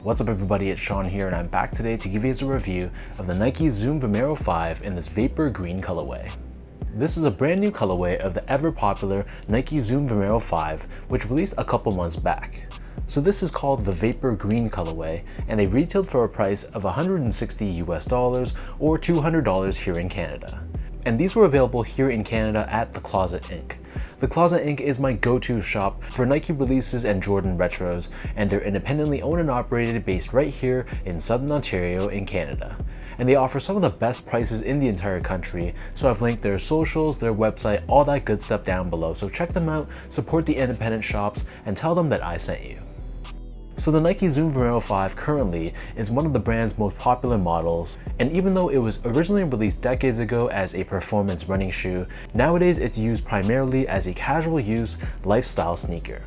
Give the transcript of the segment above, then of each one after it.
What's up everybody, it's Sean here and I'm back today to give you a review of the Nike Zoom Vomero 5 in this Vapor Green colorway. This is a brand new colorway of the ever popular Nike Zoom Vomero 5, which released a couple months back. So this is called the Vapor Green colorway, and they retailed for a price of $160 US or $200 here in Canada. And these were available here in Canada at The Closet Inc. The Closet Inc. is my go-to shop for Nike releases and Jordan retros, and they're independently owned and operated based right here in Southern Ontario in Canada. And they offer some of the best prices in the entire country, so I've linked their socials, their website, all that good stuff down below, so check them out, support the independent shops, and tell them that I sent you. So the Nike Zoom Vomero 5 currently is one of the brand's most popular models, and even though it was originally released decades ago as a performance running shoe, nowadays it's used primarily as a casual use lifestyle sneaker.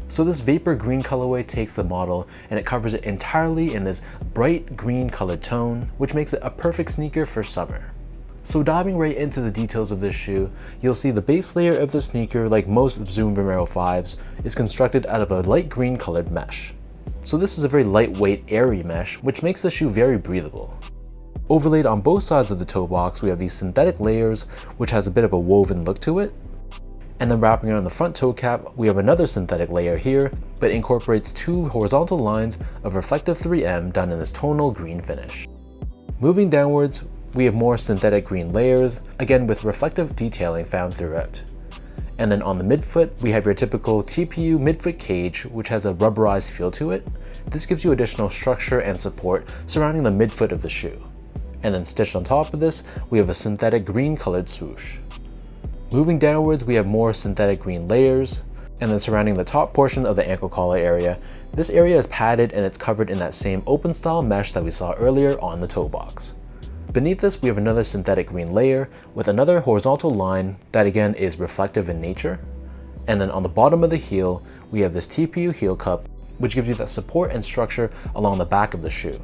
So this Vapor Green colorway takes the model and it covers it entirely in this bright green colored tone, which makes it a perfect sneaker for summer. So diving right into the details of this shoe, you'll see the base layer of the sneaker, like most Zoom Vomero 5s, is constructed out of a light green colored mesh. So this is a very lightweight, airy mesh, which makes the shoe very breathable. Overlaid on both sides of the toe box, we have these synthetic layers, which has a bit of a woven look to it. And then wrapping around the front toe cap, we have another synthetic layer here, but incorporates two horizontal lines of reflective 3M done in this tonal green finish. Moving downwards, we have more synthetic green layers, again with reflective detailing found throughout. And then on the midfoot, we have your typical TPU midfoot cage, which has a rubberized feel to it. This gives you additional structure and support surrounding the midfoot of the shoe. And then stitched on top of this, we have a synthetic green colored swoosh. Moving downwards, we have more synthetic green layers. And then surrounding the top portion of the ankle collar area, this area is padded and it's covered in that same open style mesh that we saw earlier on the toe box. Beneath this, we have another synthetic green layer with another horizontal line that again is reflective in nature. And then on the bottom of the heel, we have this TPU heel cup, which gives you that support and structure along the back of the shoe.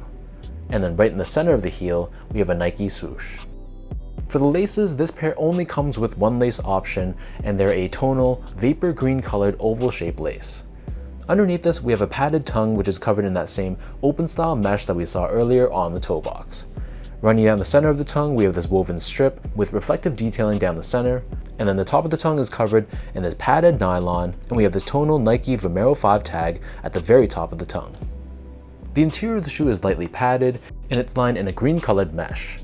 And then right in the center of the heel, we have a Nike swoosh. For the laces, this pair only comes with one lace option, and they're a tonal vapor green colored oval shaped lace. Underneath this, we have a padded tongue, which is covered in that same open style mesh that we saw earlier on the toe box. Running down the center of the tongue, we have this woven strip with reflective detailing down the center, and then the top of the tongue is covered in this padded nylon, and we have this tonal Nike Vomero 5 tag at the very top of the tongue. The interior of the shoe is lightly padded, and it's lined in a green colored mesh.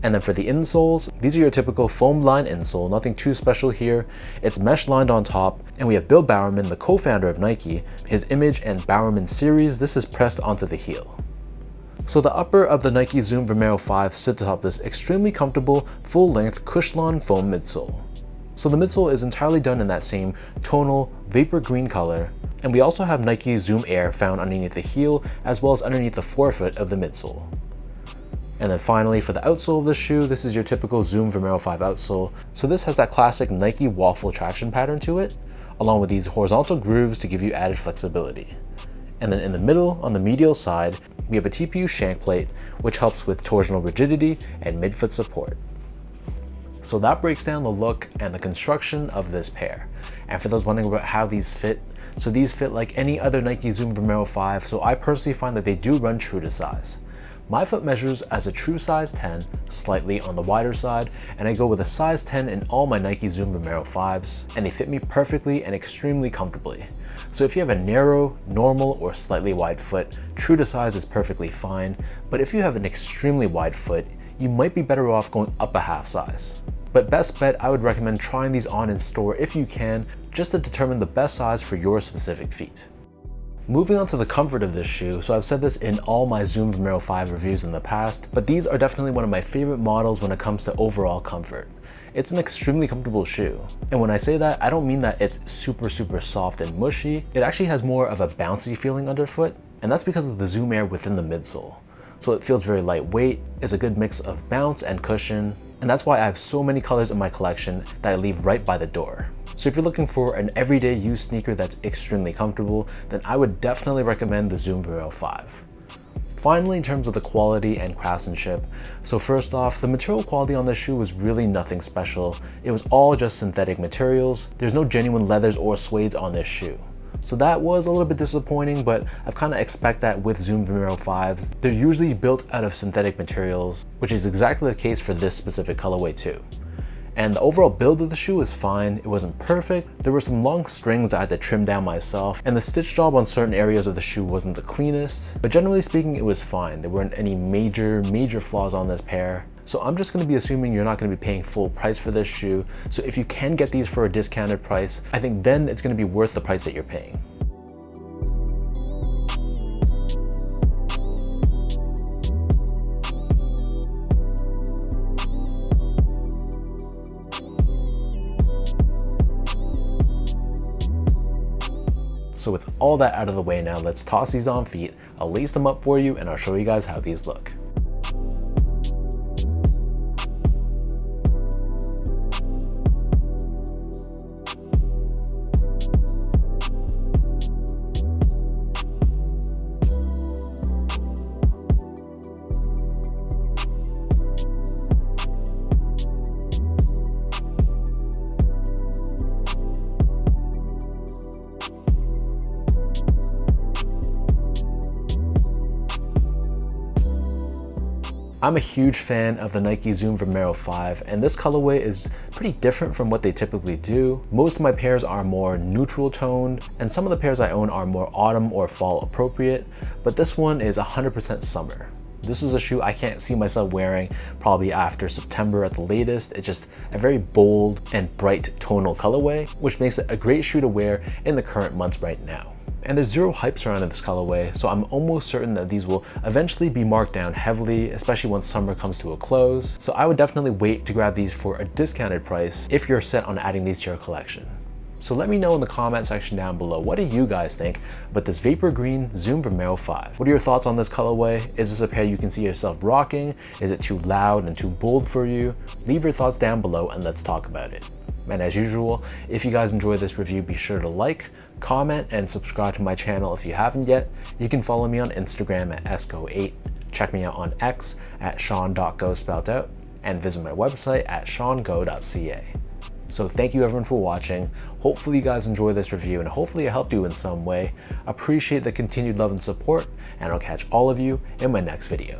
And then for the insoles, these are your typical foam lined insole, nothing too special here. It's mesh lined on top, and we have Bill Bowerman, the co-founder of Nike, his Image and Bowerman series, this is pressed onto the heel. So the upper of the Nike Zoom Vomero 5 sits atop this extremely comfortable, full-length Cushlon foam midsole. So the midsole is entirely done in that same tonal vapor green color, and we also have Nike Zoom Air found underneath the heel as well as underneath the forefoot of the midsole. And then finally for the outsole of the shoe, this is your typical Zoom Vomero 5 outsole. So this has that classic Nike waffle traction pattern to it, along with these horizontal grooves to give you added flexibility. And then in the middle, on the medial side, we have a TPU shank plate, which helps with torsional rigidity and midfoot support. So that breaks down the look and the construction of this pair. And for those wondering about how these fit, so these fit like any other Nike Zoom Vomero 5, so I personally find that they do run true to size. My foot measures as a true size 10, slightly on the wider side, and I go with a size 10 in all my Nike Zoom Vomero 5s, and they fit me perfectly and extremely comfortably. So if you have a narrow, normal, or slightly wide foot, true to size is perfectly fine, but if you have an extremely wide foot, you might be better off going up a half size. But best bet, I would recommend trying these on in store if you can, just to determine the best size for your specific feet. Moving on to the comfort of this shoe, so I've said this in all my Zoom Vomero 5 reviews in the past, but these are definitely one of my favorite models when it comes to overall comfort. It's an extremely comfortable shoe. And when I say that, I don't mean that it's super soft and mushy. It actually has more of a bouncy feeling underfoot, and that's because of the Zoom Air within the midsole. So it feels very lightweight, it's a good mix of bounce and cushion, and that's why I have so many colors in my collection that I leave right by the door. So if you're looking for an everyday use sneaker that's extremely comfortable, then I would definitely recommend the Zoom Vomero 5. Finally, in terms of the quality and craftsmanship, so first off, the material quality on this shoe was really nothing special. It was all just synthetic materials. There's no genuine leathers or suedes on this shoe. So that was a little bit disappointing, but I've kind of expect that with Zoom Vomero 5s. They're usually built out of synthetic materials, which is exactly the case for this specific colorway too. And the overall build of the shoe is fine. It wasn't perfect. There were some long strings I had to trim down myself, and the stitch job on certain areas of the shoe wasn't the cleanest, but generally speaking, it was fine. There weren't any major flaws on this pair. So I'm just going to be assuming you're not going to be paying full price for this shoe. So if you can get these for a discounted price, I think then it's going to be worth the price that you're paying. So with all that out of the way now, let's toss these on feet. I'll lace them up for you and I'll show you guys how these look. I'm a huge fan of the Nike Zoom Vomero 5, and this colorway is pretty different from what they typically do. Most of my pairs are more neutral toned, and some of the pairs I own are more autumn or fall appropriate, but this one is 100% summer. This is a shoe I can't see myself wearing probably after September at the latest. It's just a very bold and bright tonal colorway, which makes it a great shoe to wear in the current months right now. And there's zero hype surrounding this colorway, so I'm almost certain that these will eventually be marked down heavily, especially once summer comes to a close. So I would definitely wait to grab these for a discounted price if you're set on adding these to your collection. So let me know in the comment section down below, what do you guys think about this Vapor Green Zoom Vomero 5? What are your thoughts on this colorway? Is this a pair you can see yourself rocking? Is it too loud and too bold for you? Leave your thoughts down below and let's talk about it. And as usual, if you guys enjoyed this review, be sure to like, comment, and subscribe to my channel if you haven't yet. You can follow me on Instagram at esco8, check me out on X at sean.go spelled out, and visit my website at seango.ca. So thank you everyone for watching. Hopefully you guys enjoyed this review and hopefully it helped you in some way. Appreciate the continued love and support, and I'll catch all of you in my next video.